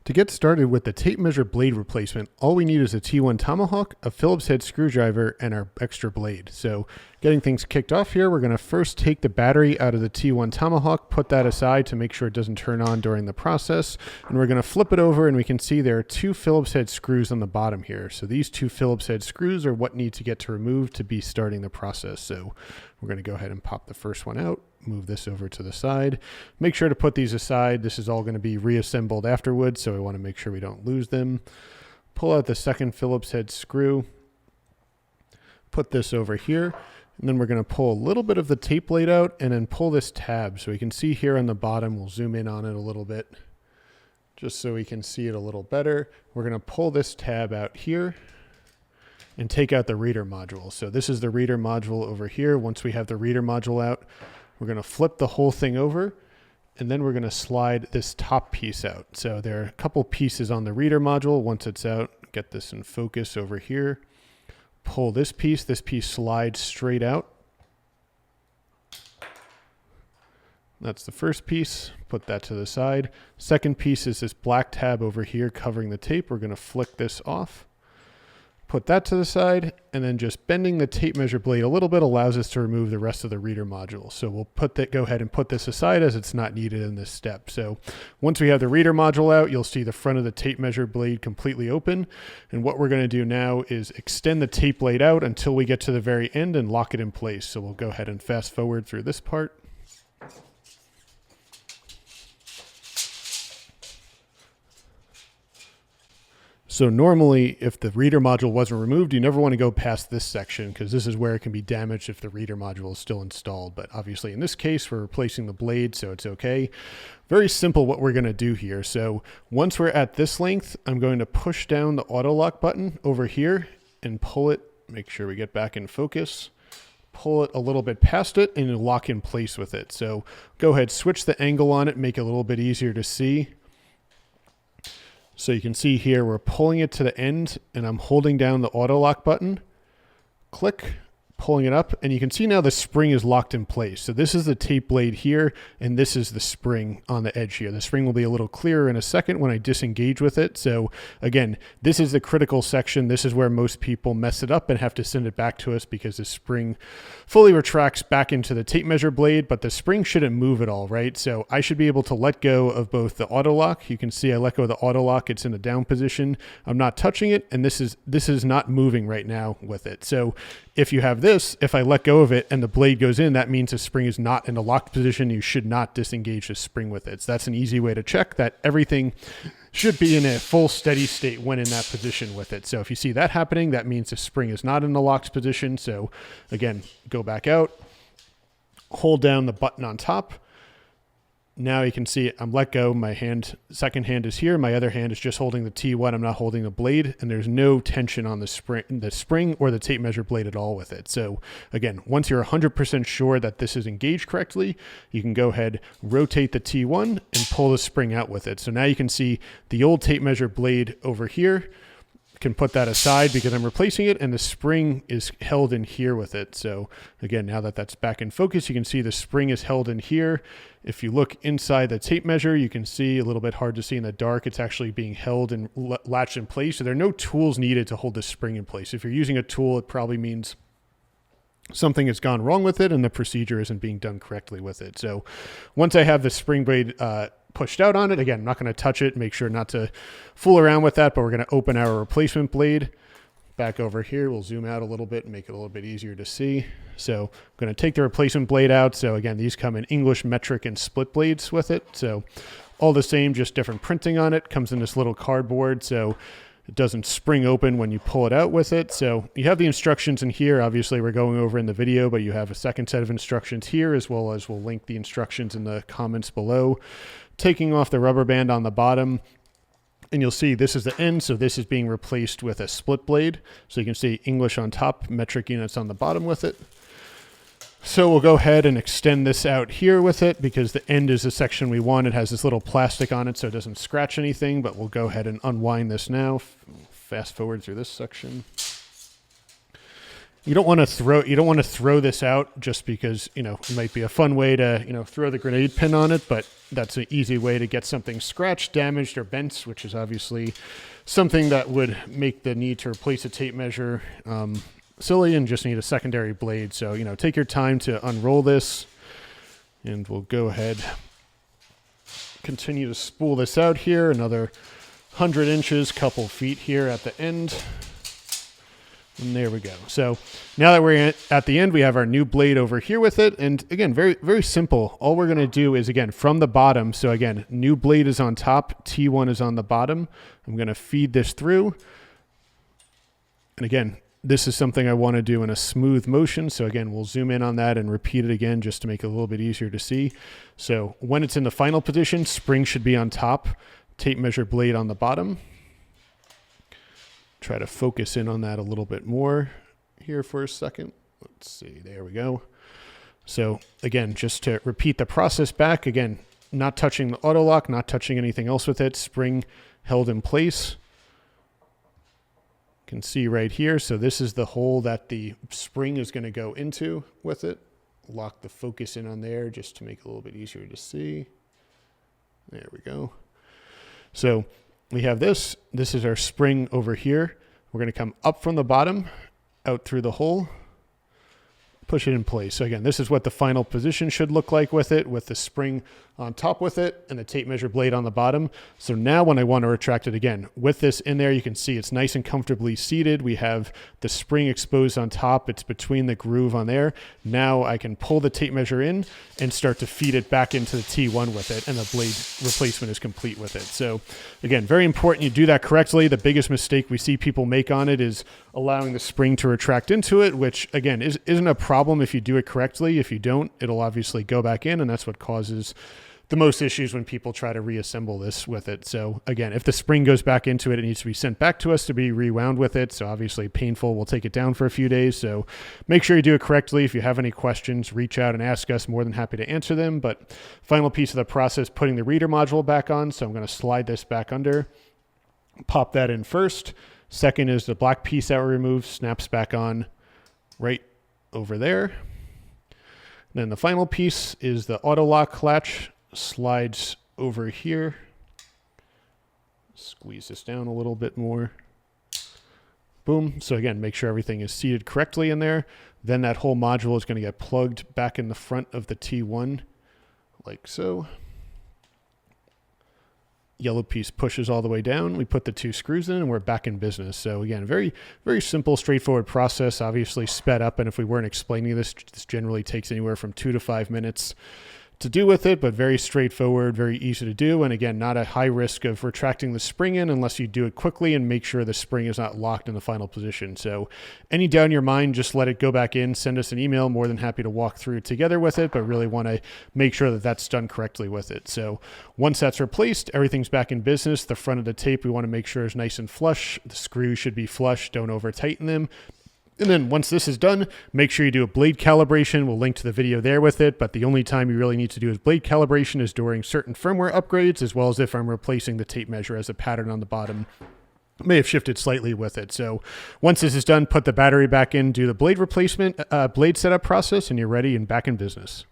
To get started with the tape measure blade replacement, all we need is a T1 Tomahawk, a Phillips head screwdriver, and our extra blade. So getting things kicked off here, we're going to first take the battery out of the T1 Tomahawk, put that aside to make sure it doesn't turn on during the process, and we're going to flip it over and we can see there are two Phillips head screws on the bottom here. So these two Phillips head screws are what need to get to remove to be starting the process. So we're going to go ahead and pop the first one out. Move this over to the side. Make sure to put these aside. This is all going to be reassembled afterwards, so we want to make sure we don't lose them. Pull out the second Phillips head screw. Put this over here. And then we're going to pull a little bit of the tape blade out and then pull this tab. So we can see here on the bottom, we'll zoom in on it a little bit just so we can see it a little better. We're going to pull this tab out here and take out the reader module. So this is the reader module over here. Once we have the reader module out, we're going to flip the whole thing over, and then we're going to slide this top piece out. So there are a couple pieces on the reader module. Once it's out, get this in focus over here. Pull this piece slides straight out. That's the first piece. Put that to the side. Second piece is this black tab over here covering the tape. We're going to flick this off. Put that to the side, and then just bending the tape measure blade a little bit allows us to remove the rest of the reader module. So we'll go ahead and put this aside as it's not needed in this step. So once we have the reader module out, you'll see the front of the tape measure blade completely open. And what we're going to do now is extend the tape blade out until we get to the very end and lock it in place. So we'll go ahead and fast forward through this part. So normally, if the reader module wasn't removed, you never want to go past this section because this is where it can be damaged if the reader module is still installed. But obviously in this case, we're replacing the blade, so it's okay. Very simple what we're going to do here. So once we're at this length, I'm going to push down the auto lock button over here and pull it, make sure we get back in focus. Pull it a little bit past it and it'll lock in place with it. So go ahead, switch the angle on it, make it a little bit easier to see. So you can see here, we're pulling it to the end and I'm holding down the auto lock button, click, pulling it up, and you can see now the spring is locked in place. So this is the tape blade here, and this is the spring on the edge here. The spring will be a little clearer in a second when I disengage with it. So again, this is the critical section. This is where most people mess it up and have to send it back to us because the spring fully retracts back into the tape measure blade, but the spring shouldn't move at all, right? So I should be able to let go of both the auto lock. You can see I let go of the auto lock. It's in the down position. I'm not touching it, and this is not moving right now with it. So if you have this, if I let go of it and the blade goes in, that means the spring is not in a locked position. You should not disengage the spring with it. So that's an easy way to check that everything should be in a full steady state when in that position with it. So if you see that happening, that means the spring is not in the locked position. So again, go back out, hold down the button on top. Now you can see I'm let go. My second hand is here. My other hand is just holding the T1. I'm not holding the blade, and there's no tension on the spring or the tape measure blade at all with it. So again, once you're 100% sure that this is engaged correctly, you can go ahead, rotate the T1 and pull the spring out with it. So now you can see the old tape measure blade over here. Can put that aside because I'm replacing it, and the spring is held in here with it. So again, now that that's back in focus, you can see the spring is held in here. If you look inside the tape measure, you can see a little bit hard to see in the dark. It's actually being held and latched in place. So there are no tools needed to hold the spring in place. If you're using a tool, it probably means something has gone wrong with it and the procedure isn't being done correctly with it. So once I have the spring blade pushed out on it, again, I'm not going to touch it. Make sure not to fool around with that, but we're going to open our replacement blade. Back over here, we'll zoom out a little bit and make it a little bit easier to see. So I'm going to take the replacement blade out. So again, these come in English, metric, and split blades with it. So all the same, just different printing on it. Comes in this little cardboard, so it doesn't spring open when you pull it out with it. So you have the instructions in here. Obviously, we're going over in the video, but you have a second set of instructions here, as well as we'll link the instructions in the comments below. Taking off the rubber band on the bottom, and you'll see this is the end. So this is being replaced with a split blade. So you can see English on top, metric units on the bottom with it. So we'll go ahead and extend this out here with it because the end is the section we want. It has this little plastic on it so it doesn't scratch anything, but we'll go ahead and unwind this now. Fast forward through this section. You don't want to throw this out just because, it might be a fun way to, throw the grenade pin on it, but that's an easy way to get something scratched, damaged, or bent, which is obviously something that would make the need to replace a tape measure silly and just need a secondary blade. So, take your time to unroll this, and we'll go ahead, continue to spool this out here, another 100 inches, couple feet here at the end. And there we go. So now that we're at the end, we have our new blade over here with it. And again, very, very simple. All we're going to do is, again, from the bottom. So again, new blade is on top. T1 is on the bottom. I'm going to feed this through. And again, this is something I want to do in a smooth motion. So again, we'll zoom in on that and repeat it again just to make it a little bit easier to see. So when it's in the final position, spring should be on top, tape measure blade on the bottom. Try to focus in on that a little bit more here for a second. Let's see, there we go. So again, just to repeat the process back, again, not touching the auto lock, not touching anything else with it, spring held in place. You can see right here, so this is the hole that the spring is going to go into with it. Lock the focus in on there just to make it a little bit easier to see. There we go. So we have this. This is our spring over here. We're going to come up from the bottom, out through the hole, push it in place. So again, this is what the final position should look like with it, with the spring on top with it and the tape measure blade on the bottom. So now when I want to retract it again, with this in there, you can see it's nice and comfortably seated. We have the spring exposed on top. It's between the groove on there. Now I can pull the tape measure in and start to feed it back into the T1 with it, and the blade replacement is complete with it. So again, very important you do that correctly. The biggest mistake we see people make on it is allowing the spring to retract into it, which again isn't a problem if you do it correctly. If you don't, it'll obviously go back in, and that's what causes the most issues when people try to reassemble this with it. So again, if the spring goes back into it, it needs to be sent back to us to be rewound with it. So obviously painful, we'll take it down for a few days. So make sure you do it correctly. If you have any questions, reach out and ask us. More than happy to answer them. But final piece of the process, putting the reader module back on. So I'm going to slide this back under, pop that in first. Second is the black piece that we removed, snaps back on right over there. And then the final piece is the auto lock latch, slides over here. Squeeze this down a little bit more. Boom. So again, make sure everything is seated correctly in there. Then that whole module is going to get plugged back in the front of the T1 like so. Yellow piece pushes all the way down. We put the 2 screws in and we're back in business. So again, very, very simple, straightforward process, obviously sped up. And if we weren't explaining this generally takes anywhere from 2 to 5 minutes to do with it, but very straightforward, very easy to do. And again, not a high risk of retracting the spring in unless you do it quickly and make sure the spring is not locked in the final position. So any doubt in your mind, just let it go back in, send us an email. More than happy to walk through together with it, but really want to make sure that that's done correctly with it. So once that's replaced, everything's back in business. The front of the tape, we want to make sure is nice and flush. The screws should be flush. Don't over tighten them. And then once this is done, make sure you do a blade calibration. We'll link to the video there with it, but the only time you really need to do is blade calibration is during certain firmware upgrades, as well as if I'm replacing the tape measure as a pattern on the bottom. May have shifted slightly with it. So once this is done, put the battery back in, do the blade replacement, blade setup process, and you're ready and back in business.